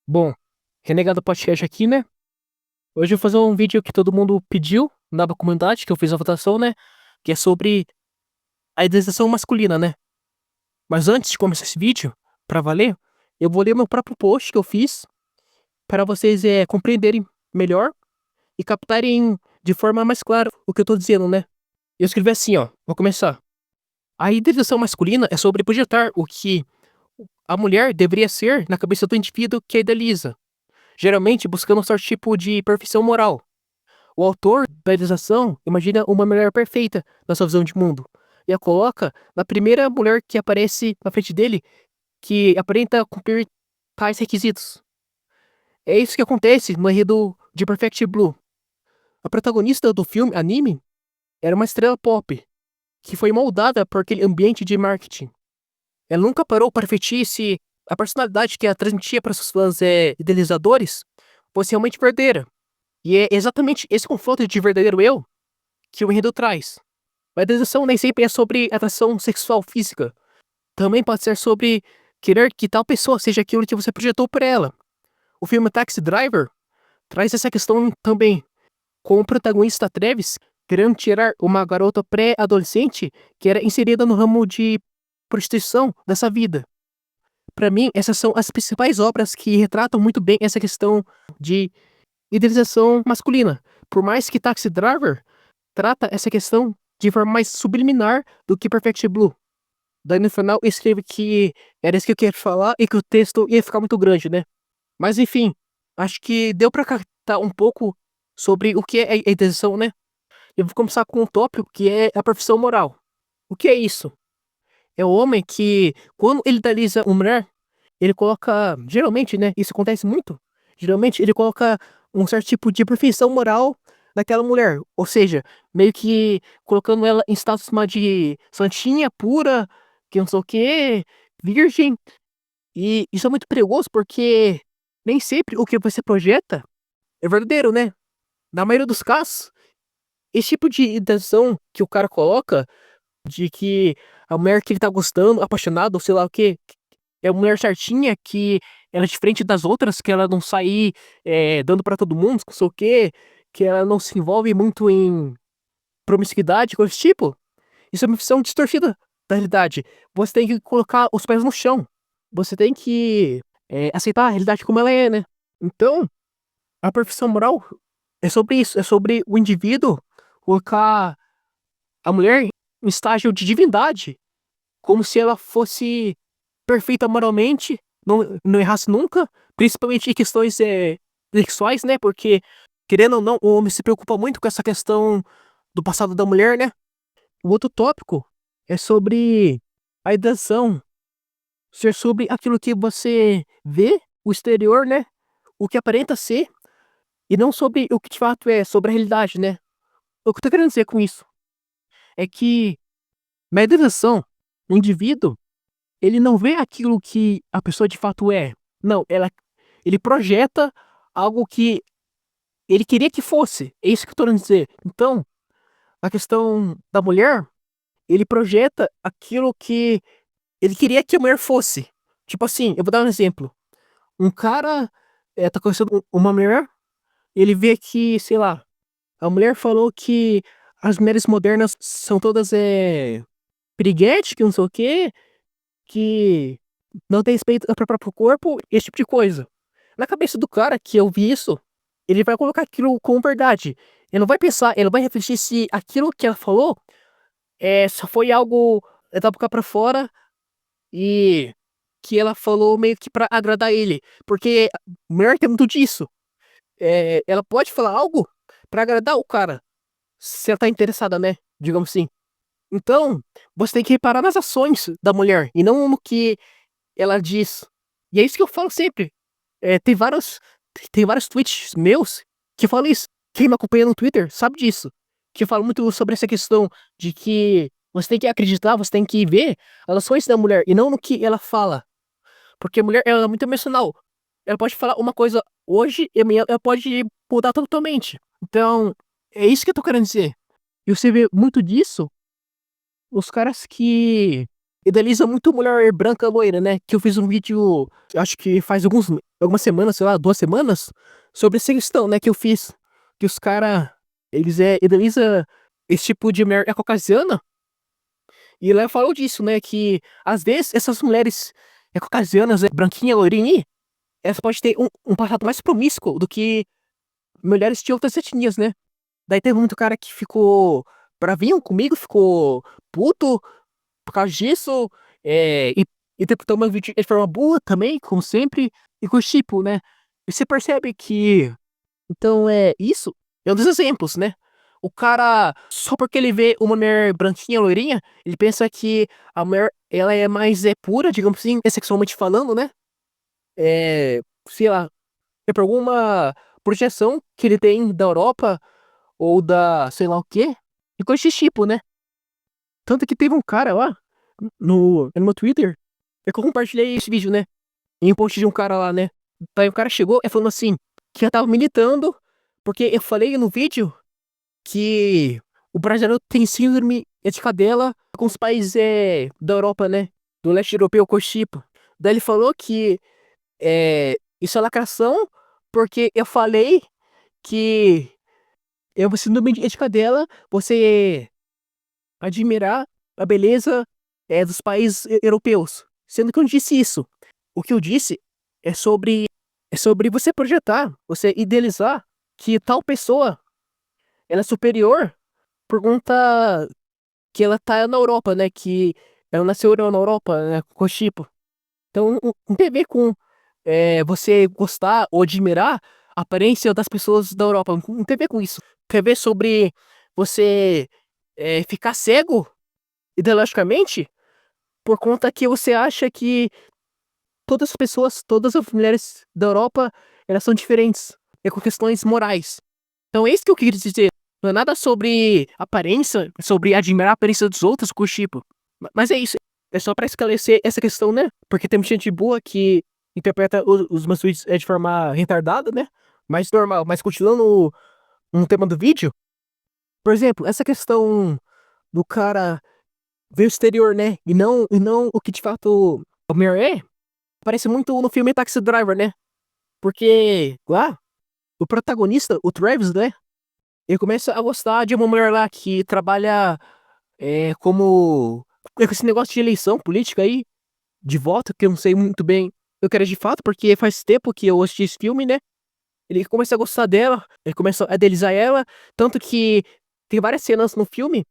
Bom, Renegado Podcast aqui, né? Hoje eu vou fazer um vídeo que todo mundo pediu na comunidade, que eu fiz a votação, né? Que é sobre a idealização masculina, né? Mas antes de começar esse vídeo, pra valer, eu vou ler meu próprio post que eu fiz para vocês compreenderem melhor e captarem de forma mais clara o que eu tô dizendo, né? Eu escrevi assim, ó. Vou começar. A idealização masculina é sobre projetar o que a mulher deveria ser na cabeça do indivíduo que a idealiza, geralmente buscando um certo tipo de perfeição moral. O autor da idealização imagina uma mulher perfeita na sua visão de mundo e a coloca na primeira mulher que aparece na frente dele que aparenta cumprir tais requisitos. É isso que acontece no enredo de Perfect Blue. A protagonista do filme anime era uma estrela pop que foi moldada por aquele ambiente de marketing. Ela nunca parou para refletir se a personalidade que ela transmitia para seus fãs idealizadores fosse realmente verdadeira. E é exatamente esse confronto de verdadeiro eu que o enredo traz. A idealização nem sempre é sobre atração sexual física. Também pode ser sobre querer que tal pessoa seja aquilo que você projetou para ela. O filme Taxi Driver traz essa questão também, com o protagonista Travis querendo tirar uma garota pré-adolescente que era inserida no ramo de prostituição dessa vida. Para mim, essas são as principais obras que retratam muito bem essa questão de idealização masculina. Por mais que Taxi Driver trata essa questão de forma mais subliminar do que Perfect Blue. Daí no final eu escrevi que era isso que eu queria falar e que o texto ia ficar muito grande, né? Mas enfim, acho que deu pra captar um pouco sobre o que é a idealização, né? Eu vou começar com um tópico que é a profissão moral. O que é isso? É o homem que, quando ele idealiza uma mulher, ele coloca, geralmente, né? Isso acontece muito. Geralmente ele coloca um certo tipo de perfeição moral naquela mulher. Ou seja, meio que colocando ela em status de santinha, pura, que não sei o que, virgem. E isso é muito perigoso porque nem sempre o que você projeta é verdadeiro, né? Na maioria dos casos, esse tipo de intenção que o cara coloca de que a mulher que ele tá gostando, apaixonado, ou sei lá o que, é uma mulher certinha, que ela é diferente das outras, que ela não sai dando pra todo mundo, não sei o que ela não se envolve muito em promiscuidade, coisa desse tipo. Isso é uma visão distorcida da realidade. Você tem que colocar os pés no chão. Você tem que aceitar a realidade como ela é, né? Então, a perfeição moral é sobre isso, é sobre o indivíduo colocar a mulher em estágio de divindade, como se ela fosse perfeita moralmente, não errasse nunca, principalmente em questões sexuais, né? Porque, querendo ou não, o homem se preocupa muito com essa questão do passado da mulher, né? O outro tópico é sobre a ideação, ser sobre aquilo que você vê, o exterior, né? O que aparenta ser, e não sobre o que de fato é, sobre a realidade, né? O que eu tô querendo dizer com isso é que, na idealização, o indivíduo, ele não vê aquilo que a pessoa de fato é. Não, ele projeta algo que ele queria que fosse. É isso que eu tô querendo dizer. Então, a questão da mulher, ele projeta aquilo que ele queria que a mulher fosse. Tipo assim, eu vou dar um exemplo. Um cara tá conhecendo uma mulher, ele vê que, sei lá, a mulher falou que as mulheres modernas são todas piriguete, que não sei o quê, que não tem respeito ao próprio corpo, esse tipo de coisa. Na cabeça do cara que eu vi isso, ele vai colocar aquilo como verdade. Ele não vai pensar, ele não vai refletir se aquilo que ela falou só foi algo da boca pra fora e que ela falou meio que pra agradar ele. Porque mulher tem muito disso. Ela pode falar algo pra agradar o cara, se ela tá interessada, né? Digamos assim. Então, você tem que reparar nas ações da mulher e não no que ela diz. E é isso que eu falo sempre. Tem vários tweets meus que falam isso. Quem me acompanha no Twitter sabe disso. Que eu falo muito sobre essa questão de que você tem que acreditar, você tem que ver as ações da mulher e não no que ela fala. Porque a mulher ela é muito emocional. Ela pode falar uma coisa hoje e amanhã ela pode mudar totalmente. Então, é isso que eu tô querendo dizer. E você vê muito disso, os caras que idealiza muito mulher branca loira, né? Que eu fiz um vídeo, acho que faz algumas semanas, sei lá, 2 semanas, sobre essa questão, né? Que eu fiz. Que os cara, eles idealiza esse tipo de mulher caucasiana. E ela falou disso, né? Que às vezes essas mulheres caucasianas, branquinha, loirinha, aí, elas podem ter um passado mais promíscuo do que mulheres de outras etnias, né? Daí teve muito cara que ficou bravinho comigo, ficou puto por causa disso, e interpretou meu vídeo de forma boa também, como sempre, e com tipo, né? E você percebe que, então, isso é um dos exemplos, né? O cara, só porque ele vê uma mulher branquinha, loirinha, ele pensa que a mulher, ela é mais pura, digamos assim, sexualmente falando, né? É, sei lá, é por alguma projeção que ele tem da Europa, ou da, sei lá o quê, e coisa desse tipo, né? Tanto que teve um cara lá, no meu Twitter, é que eu compartilhei esse vídeo, né? Em um post de um cara lá, né? Daí o cara chegou e falando assim, que eu tava militando, porque eu falei no vídeo que o brasileiro tem síndrome de cadela com os países da Europa, né? Do leste europeu, coisa do tipo. Daí ele falou que isso é lacração, porque eu falei que eu síndrome de cadela, você admirar a beleza dos países europeus. Sendo que eu não disse isso. O que eu disse é sobre você projetar, você idealizar que tal pessoa ela é superior por conta que ela tá na Europa, né? Que ela nasceu na Europa, né? Com tipo. Então não tem a ver com você gostar ou admirar a aparência das pessoas da Europa. Não tem a ver com isso. Tem a ver sobre você ficar cego ideologicamente por conta que você acha que todas as pessoas, todas as mulheres da Europa, elas são diferentes. É com questões morais. Então é isso que eu queria dizer. Não é nada sobre aparência, sobre admirar a aparência dos outros, com tipo. Mas é isso. É só pra esclarecer essa questão, né? Porque tem muita gente boa que interpreta os meus tweets de forma retardada, né? Mas normal. Mas continuando no tema do vídeo, por exemplo, essa questão do cara ver o exterior, né? E não o que de fato o Mir é. Parece muito no filme Taxi Driver, né? Porque lá, o protagonista, o Travis, né? Ele começa a gostar de uma mulher lá que trabalha como. Com esse negócio de eleição política aí, de voto, que eu não sei muito bem eu quero de fato, porque faz tempo que eu assisti esse filme, né? Ele começa a gostar dela, ele começa a idealizar ela, tanto que tem várias cenas no filme,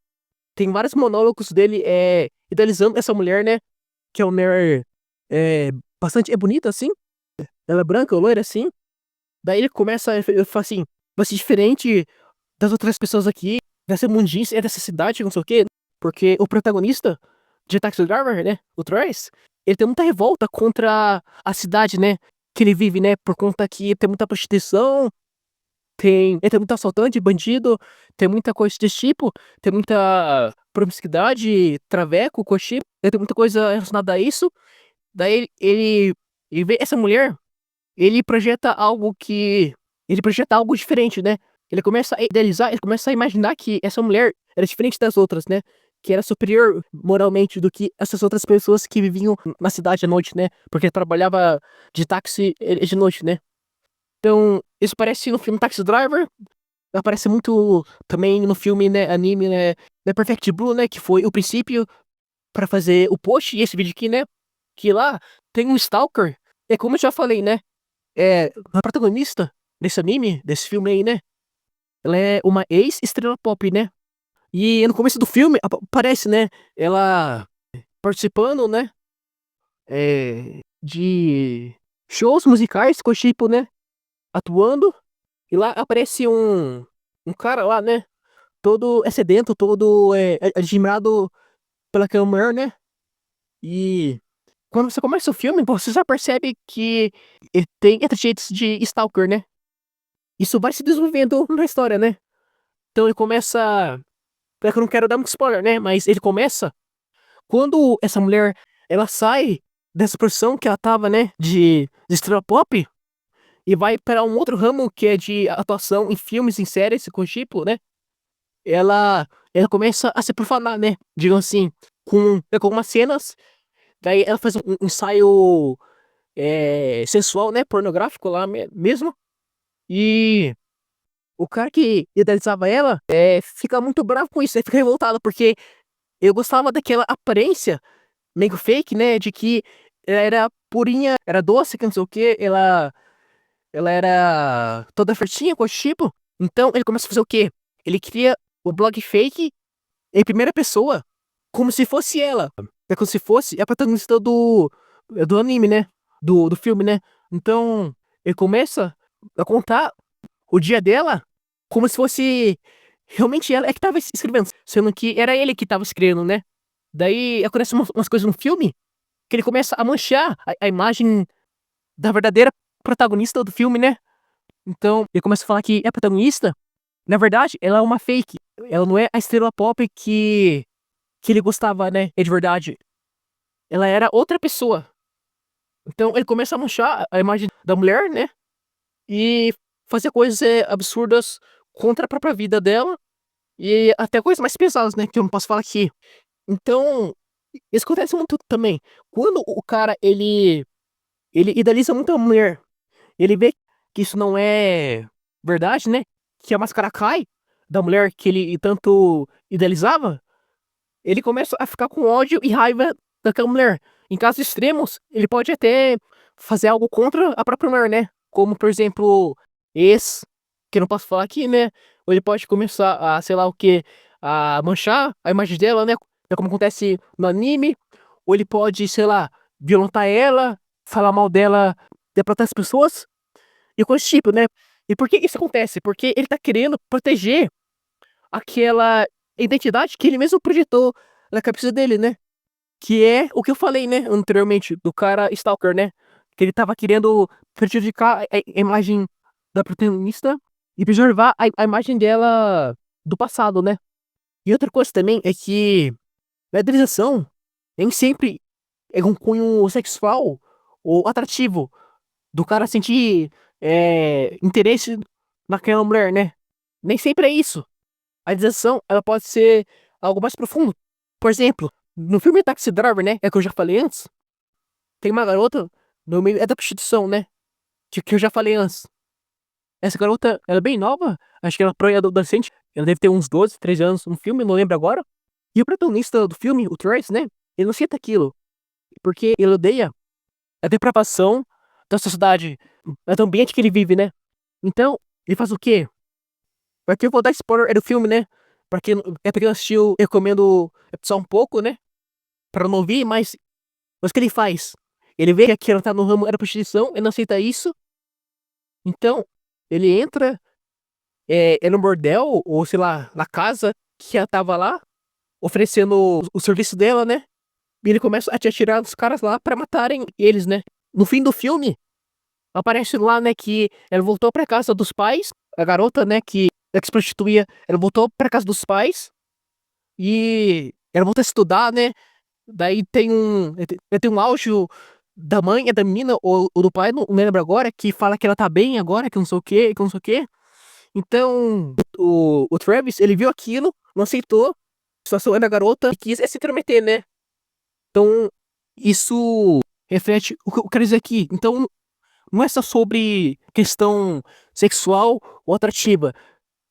tem vários monólogos dele idealizando essa mulher, né? Que é uma mulher bastante bonita, assim. Ela é branca, loira, assim. Daí ele começa a falar assim, vai ser diferente das outras pessoas aqui, dessa mundice, dessa cidade, não sei o quê. Porque o protagonista de Taxi Driver, né, o Trace, ele tem muita revolta contra a cidade, né, que ele vive, né, por conta que tem muita prostituição, tem muito assaltante, bandido, tem muita coisa desse tipo, tem muita promiscuidade, traveco, cochilo, tem muita coisa relacionada a isso. Daí ele vê essa mulher, ele projeta algo diferente, né? Ele começa a idealizar, ele começa a imaginar que essa mulher era diferente das outras, né? Que era superior moralmente do que essas outras pessoas que viviam na cidade à noite, né? Porque trabalhava de táxi de noite, né? Então, isso aparece no filme Taxi Driver, aparece muito também no filme, né, anime, né, Perfect Blue, né, que foi o princípio pra fazer o post e esse vídeo aqui, né? Que lá tem um stalker. É como eu já falei, né? A protagonista desse anime, desse filme aí, né? Ela é uma ex-estrela pop, né? E no começo do filme aparece, né? Ela participando, né? De shows musicais com tipo, né? Atuando. E lá aparece um cara lá, né? Todo sedento, todo admirado pela câmera, né? E quando você começa o filme, você já percebe que ele tem trejeitos de stalker, né? Isso vai se desenvolvendo na história, né? Então ele começa. É que eu não quero dar muito spoiler, né? Mas ele começa. Quando essa mulher ela sai dessa profissão que ela tava, né? De estrela pop. E vai para um outro ramo que é de atuação em filmes, em séries, com tipo, né? Ela começa a se profanar, né? Digam assim. com algumas cenas. Daí ela faz um ensaio sensual, né? Pornográfico lá mesmo. E o cara que idealizava ela fica muito bravo com isso, fica revoltado, porque eu gostava daquela aparência meio fake, né? De que ela era purinha, era doce, que não sei o que, ela era toda certinha, coisa do tipo. Então ele começa a fazer o quê? Ele cria o blog fake em primeira pessoa, como se fosse ela. É como se fosse a protagonista do anime, né? Do filme, né? Então ele começa a contar o dia dela como se fosse realmente ela que tava escrevendo, sendo que era ele que tava escrevendo, né? Daí acontecem umas coisas no filme que ele começa a manchar a imagem da verdadeira protagonista do filme, né? Então ele começa a falar que a protagonista, na verdade, ela é uma fake. Ela não é a estrela pop que ele gostava, né? É de verdade. Ela era outra pessoa. Então ele começa a manchar a imagem da mulher, né? E fazer coisas absurdas contra a própria vida dela. E até coisas mais pesadas, né? Que eu não posso falar aqui. Então, isso acontece muito também. Quando o cara, ele idealiza muito a mulher, ele vê que isso não é verdade, né? Que a máscara cai da mulher que ele tanto idealizava, ele começa a ficar com ódio e raiva daquela mulher. Em casos extremos, ele pode até fazer algo contra a própria mulher, né? Como, por exemplo, esse, que eu não posso falar aqui, né? Ou ele pode começar a, sei lá o que, a manchar a imagem dela, né? É como acontece no anime. Ou ele pode, sei lá, violentar ela, falar mal dela para outras pessoas. E coisa do tipo, né? E por que isso acontece? Porque ele tá querendo proteger aquela identidade que ele mesmo projetou na cabeça dele, né? Que é o que eu falei, né, anteriormente, do cara Stalker, né? Que ele tava querendo prejudicar a imagem da protagonista e preservar a imagem dela do passado, né? E outra coisa também é que a idealização nem sempre é um cunho sexual ou atrativo do cara sentir interesse naquela mulher, né? Nem sempre é isso. A idealização, ela pode ser algo mais profundo. Por exemplo, no filme Taxi Driver, né? É que eu já falei antes. Tem uma garota no meio da prostituição, né? Que eu já falei antes. Essa garota, ela é bem nova. Acho que ela é adolescente. Ela deve ter uns 12, 13 anos no filme, não lembro agora. E o protagonista do filme, o Trace, né? Ele não sente aquilo. Porque ele odeia a depravação da sociedade, do ambiente que ele vive, né? Então, ele faz o quê? Aqui eu vou dar spoiler do filme, né? Pra quem, pra quem não assistiu, eu recomendo só um pouco, né? Pra não ouvir, mas o que ele faz? Ele vê que aquilo tá no ramo da prostituição, ele não aceita isso. Então, ele entra no bordel, ou sei lá, na casa que ela tava lá, oferecendo o serviço dela, né? E ele começa a te atirar nos caras lá pra matarem eles, né? No fim do filme, aparece lá, né, que ela voltou pra casa dos pais, a garota, né, que se prostituía, ela voltou pra casa dos pais e ela voltou a estudar, né? Daí tem um áudio da mãe, da menina, ou do pai, não lembro agora, que fala que ela tá bem agora, que não sei o que, que não sei o que. Então, o Travis, ele viu aquilo, não aceitou, a situação é da garota, e quis se intrometer, né? Então, isso reflete o que eu quero dizer aqui. Então, não é só sobre questão sexual ou atrativa.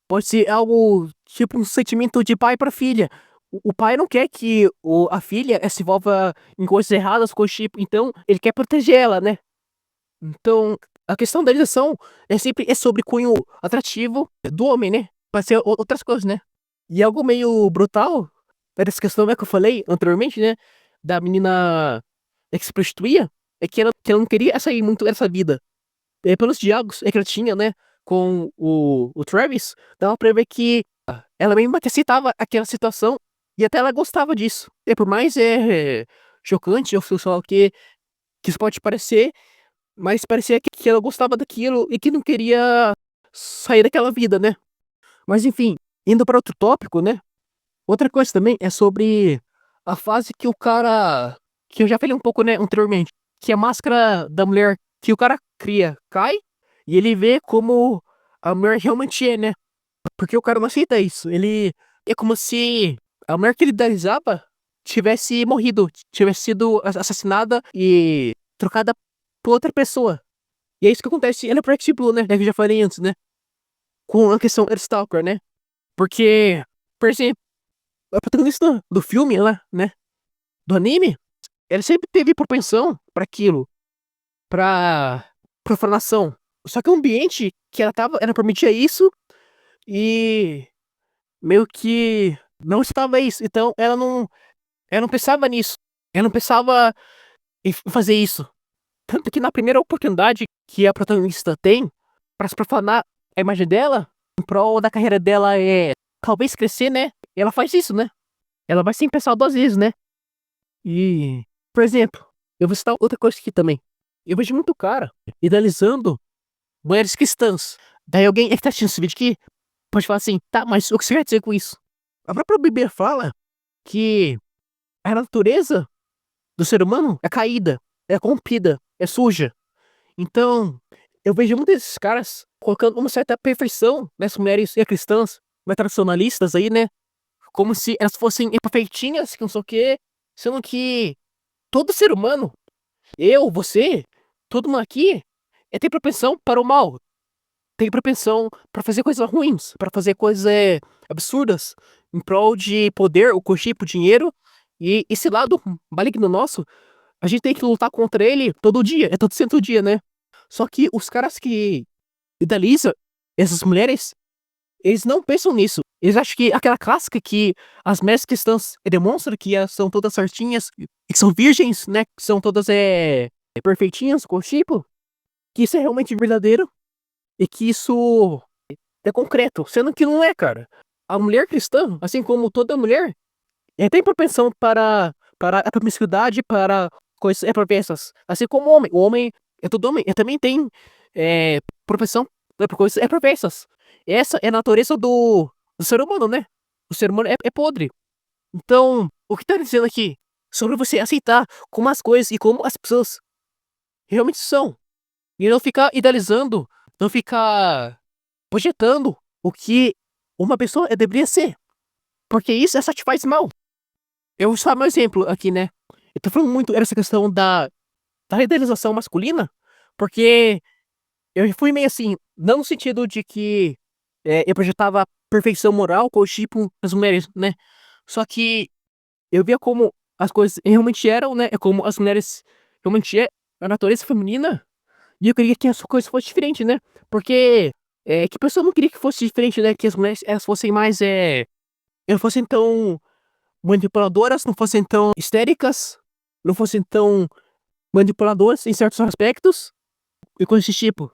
Pode ser algo tipo um sentimento de pai para filha. O pai não quer que a filha se envolva em coisas erradas, coisas tipo. Então, ele quer proteger ela, né? Então, a questão da realização sempre sobre cunho atrativo do homem, né? Pode ser outras coisas, né? E algo meio brutal, dessa questão que eu falei anteriormente, né? Da menina que se prostituía, é que ela não queria sair muito dessa vida. Pelos diálogos que ela tinha, né? Com o Travis, dava pra ver que ela mesma que aceitava aquela situação e até ela gostava disso. E por mais chocante, ou sei lá o que isso pode parecer, mas parecia que ela gostava daquilo e que não queria sair daquela vida, né? Mas enfim, indo para outro tópico, né? Outra coisa também é sobre a fase que o cara, que eu já falei um pouco, né, anteriormente, que a máscara da mulher que o cara cria cai e ele vê como a mulher realmente é, né? Porque o cara não aceita isso. Ele é como se a mulher que ele idealizava tivesse morrido, tivesse sido assassinada e trocada por outra pessoa. E é isso que acontece no Project Blue, né? Que eu já falei antes, né? Com a questão Stalker, né? Porque, por exemplo, a protagonista do filme, ela, né? Do anime, ela sempre teve propensão pra aquilo, pra profanação. Só que o ambiente que ela tava, ela permitia isso e meio que não estava isso. Então ela não pensava nisso. Ela não pensava em fazer isso. Tanto que na primeira oportunidade que a protagonista tem pra se profanar a imagem dela, em prol da carreira dela talvez crescer, né? Ela faz isso, né? Ela vai sem pensar duas vezes, né? E, por exemplo, eu vou citar outra coisa aqui também. Eu vejo muito cara idealizando mulheres cristãs. Daí alguém que tá assistindo esse vídeo aqui pode falar assim, tá, mas o que você quer dizer com isso? A própria Bíblia fala que a natureza do ser humano é caída, é corrompida, é suja. Então, eu vejo muitos desses caras colocando uma certa perfeição nessas mulheres cristãs, mais tradicionalistas aí, né? Como se elas fossem perfeitinhas, que não sei o quê, sendo que todo ser humano, eu, você, todo mundo aqui, tem propensão para o mal, tem propensão para fazer coisas ruins, para fazer coisas absurdas, em prol de poder, o cochipo, dinheiro, e esse lado maligno nosso, a gente tem que lutar contra ele todo dia, é todo santo dia, né? Só que os caras que idealizam essas mulheres, eles não pensam nisso. Eles acham que aquela clássica que as mulheres cristãs demonstram que elas são todas certinhas, e que são virgens, né? Que são todas perfeitinhas, com tipo, que isso é realmente verdadeiro e que isso é concreto, sendo que não é, cara. A mulher cristã, assim como toda mulher, tem propensão para a promiscuidade, para coisas perversas. Assim como o homem. O homem é todo homem. Ele também tem propensão para coisas perversas. Essa é a natureza do ser humano, né? O ser humano é podre. Então, o que tá dizendo aqui? Sobre você aceitar como as coisas e como as pessoas realmente são. E não ficar idealizando, não ficar projetando o que uma pessoa deveria ser. Porque isso só te faz mal. Eu vou usar meu exemplo aqui, né? Eu tô falando muito essa questão da idealização masculina, porque eu fui meio assim, não no sentido de que eu projetava perfeição moral com o tipo das mulheres, né? Só que eu via como as coisas realmente eram, né? É como as mulheres realmente a natureza feminina, e eu queria que as coisas fossem diferentes, né? Porque que pessoa não queria que fosse diferente, né? Que as mulheres elas fossem mais não fossem tão manipuladoras, não fossem tão histéricas, não fossem tão manipuladoras em certos aspectos e coisas desse tipo.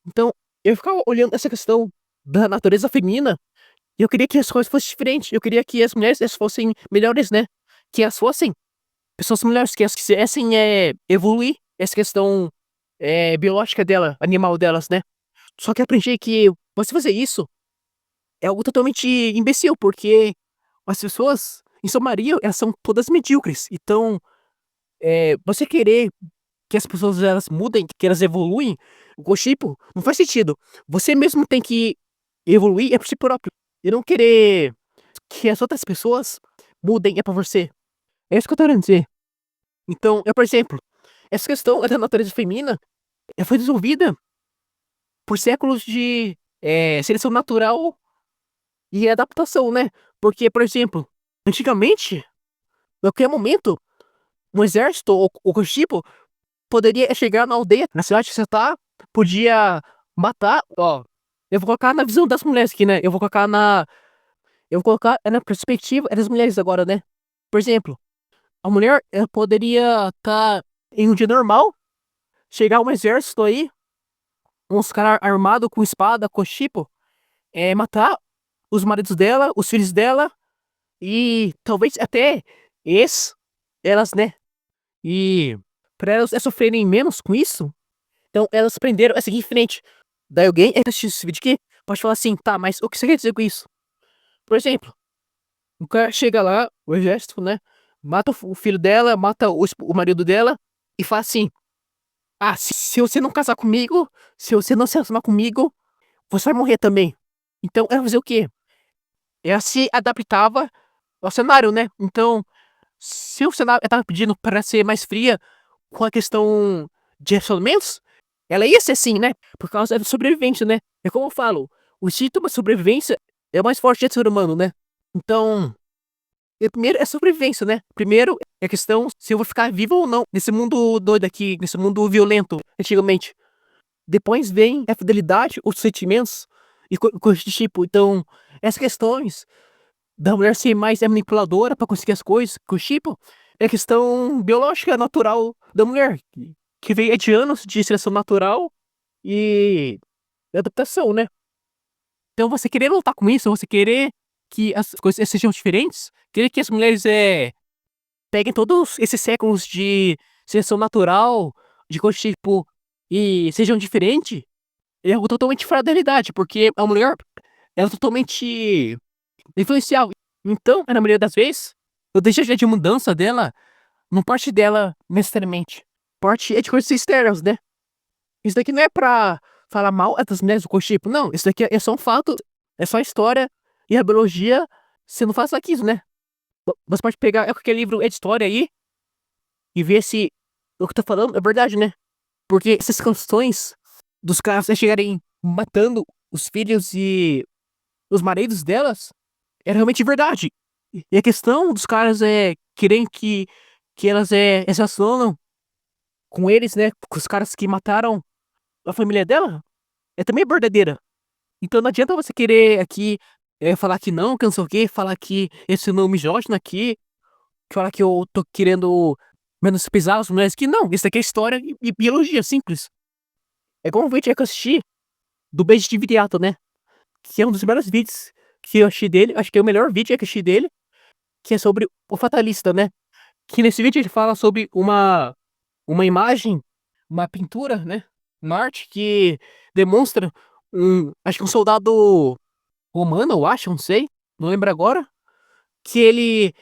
Então, eu ficava olhando essa questão da natureza feminina e eu queria que as coisas fossem diferentes. Eu queria que as mulheres elas fossem melhores, né? Que elas fossem pessoas melhores, que elas quisessem evoluir essa questão biológica dela, animal delas, né? Só que eu aprendi que você fazer isso é algo totalmente imbecil, porque as pessoas, em sua maioria, elas são todas medíocres. Então, você querer que as pessoas elas mudem, que elas evoluem, o tipo, não faz sentido. Você mesmo tem que evoluir por si próprio. E não querer que as outras pessoas mudem pra você. É isso que eu tô querendo dizer. Então, por exemplo, essa questão da natureza feminina foi desenvolvida por séculos de seleção natural e adaptação, né? Porque, por exemplo, antigamente, em qualquer momento, um exército ou coisa do tipo poderia chegar na aldeia, na cidade que você tá, podia matar, ó. Eu vou colocar na visão das mulheres aqui, né? Eu vou colocar na perspectiva das mulheres agora, né? Por exemplo, a mulher ela poderia estar em um dia normal, chegar um exército aí, uns caras armados com espada, com tipo, matar os maridos dela, os filhos dela e talvez até elas, né? E pra elas sofrerem menos com isso, então elas aprenderam a seguir em frente. Daí alguém que assistir esse vídeo aqui pode falar assim, tá, mas o que você quer dizer com isso? Por exemplo, o cara chega lá, o exército, né? Mata o filho dela, mata o marido dela e fala assim: ah, se você não casar comigo, se você não se relacionar comigo, você vai morrer também. Então ela fazer o quê? Ela se adaptava ao cenário, né? Então se o Senado tava pedindo para ser mais fria com a questão de relacionamentos, ela ia ser assim, né? Por causa da sobrevivência, né? É como eu falo, o instinto de sobrevivência é o mais forte do ser humano, né? Então, primeiro é sobrevivência, né? Primeiro é a questão se eu vou ficar vivo ou não nesse mundo doido aqui, nesse mundo violento, antigamente. Depois vem a fidelidade, os sentimentos e coisas do tipo. Então, essas questões da mulher ser mais manipuladora pra conseguir as coisas, coisa do tipo, é questão biológica natural da mulher, que vem de anos de seleção natural e adaptação, né? Então, você querer lutar com isso, você querer que as coisas sejam diferentes, querer que as mulheres peguem todos esses séculos de seleção natural, de coisa do tipo, e sejam diferentes, é algo totalmente fora da realidade, porque a mulher, ela é totalmente influenciável. Então, na maioria das vezes, o desejo de mudança dela não parte dela necessariamente. Parte é de coisas externas, né? Isso daqui não é pra falar mal das mulheres do tipo, não. Isso daqui é só um fato, é só história, e a biologia, você não faz aquilo, né? Você pode pegar qualquer livro de história aí e ver se o que eu tô falando é verdade, né? Porque essas questões dos caras chegarem matando os filhos e os maridos delas é realmente verdade. E a questão dos caras querem que elas se relacionam com eles, né? Com os caras que mataram a família dela, é também verdadeira. Então não adianta você querer aqui falar que não sei o quê, falar que esse não misógino aqui, que falar que eu tô querendo menosprezar as mulheres, que não, isso aqui é história e biologia simples. É como o vídeo que eu assisti do Beijo de Viriato, né? Que é um dos melhores vídeos que eu achei dele, acho que é o melhor vídeo que eu achei dele, que é sobre o fatalista, né? Que nesse vídeo ele fala sobre uma imagem, uma pintura, né? Uma arte que demonstra acho que um soldado romano, eu acho, não sei, não lembro agora, que ele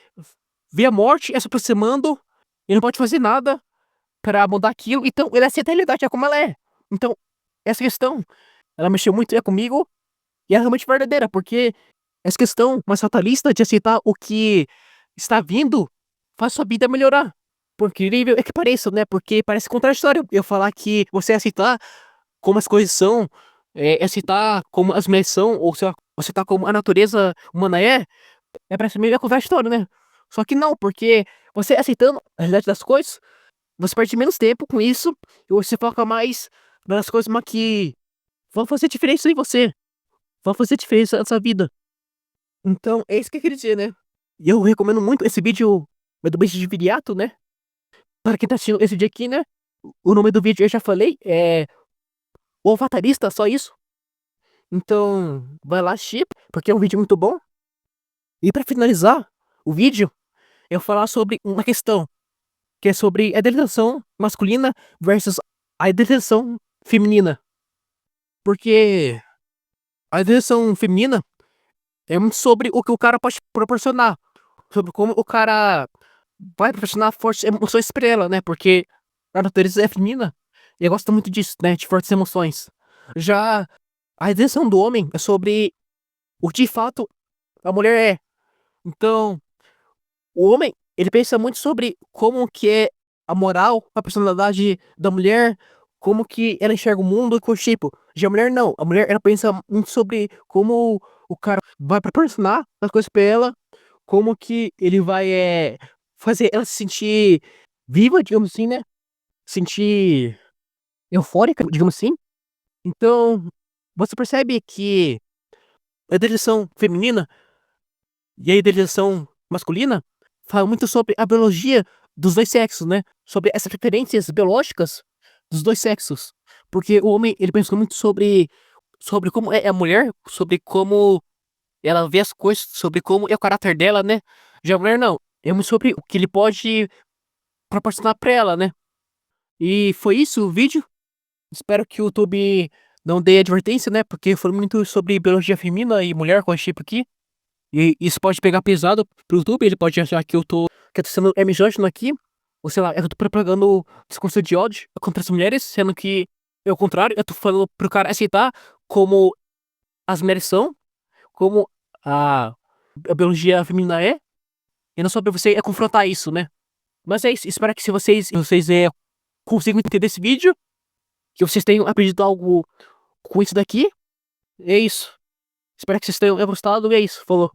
vê a morte se aproximando e não pode fazer nada pra mudar aquilo, então ele aceita a realidade é como ela é. Então, essa questão, ela mexeu muito comigo e é realmente verdadeira, porque essa questão mais fatalista de aceitar o que está vindo faz sua vida melhorar. Por incrível é que pareça, né? Porque parece contraditório eu falar que você aceitar como as coisas são, aceitar como as mulheres são, ou sei lá, aceitar como a natureza humana parece meio contraditório, né? Só que não, porque você aceitando a realidade das coisas, você perde menos tempo com isso e você foca mais nas coisas que vão fazer diferença em você, vão fazer diferença na sua vida. Então, é isso que eu queria dizer, né? E eu recomendo muito esse vídeo do Beijo de Viriato, né? Para quem tá assistindo esse vídeo aqui, né? O nome do vídeo eu já falei, é O Avatarista, só isso. Então, vai lá assistir, porque é um vídeo muito bom. E pra finalizar o vídeo, eu vou falar sobre uma questão, que é sobre a idealização masculina versus a idealização feminina. Porque a idealização feminina é muito sobre o que o cara pode proporcionar, sobre como o cara vai proporcionar fortes emoções pra ela, né? Porque a natureza é feminina e eu gosto muito disso, né? De fortes emoções. Já a intenção do homem é sobre o que de fato a mulher é. Então, o homem, ele pensa muito sobre como que é a moral, a personalidade da mulher, como que ela enxerga o mundo e coisa do tipo. Já a mulher não. A mulher, ela pensa muito sobre como o cara vai proporcionar as coisas pra ela, como que ele vai fazer ela se sentir viva, digamos assim, né? Sentir eufórica, digamos assim. Então, você percebe que a idealização feminina e a idealização masculina fala muito sobre a biologia dos dois sexos, né? Sobre essas preferências biológicas dos dois sexos. Porque o homem, ele pensa muito sobre como é a mulher, sobre como ela vê as coisas, sobre como é o caráter dela, né? Já a mulher não. É muito sobre o que ele pode proporcionar pra ela, né? E foi isso o vídeo. Espero que o YouTube não dê advertência, né? Porque foi muito sobre biologia feminina e mulher com esse tipo aqui. E isso pode pegar pesado pro YouTube, ele pode achar que eu tô sendo misógino aqui. Ou sei lá, eu tô propagando discurso de ódio contra as mulheres, sendo que é o contrário, eu tô falando pro cara aceitar como as mulheres são, como a, a biologia feminina é. E não sobre você confrontar isso, né? Mas é isso, espero que se vocês consigam entender esse vídeo, que vocês tenham aprendido algo com isso daqui. É isso. Espero que vocês tenham gostado. E é isso. Falou.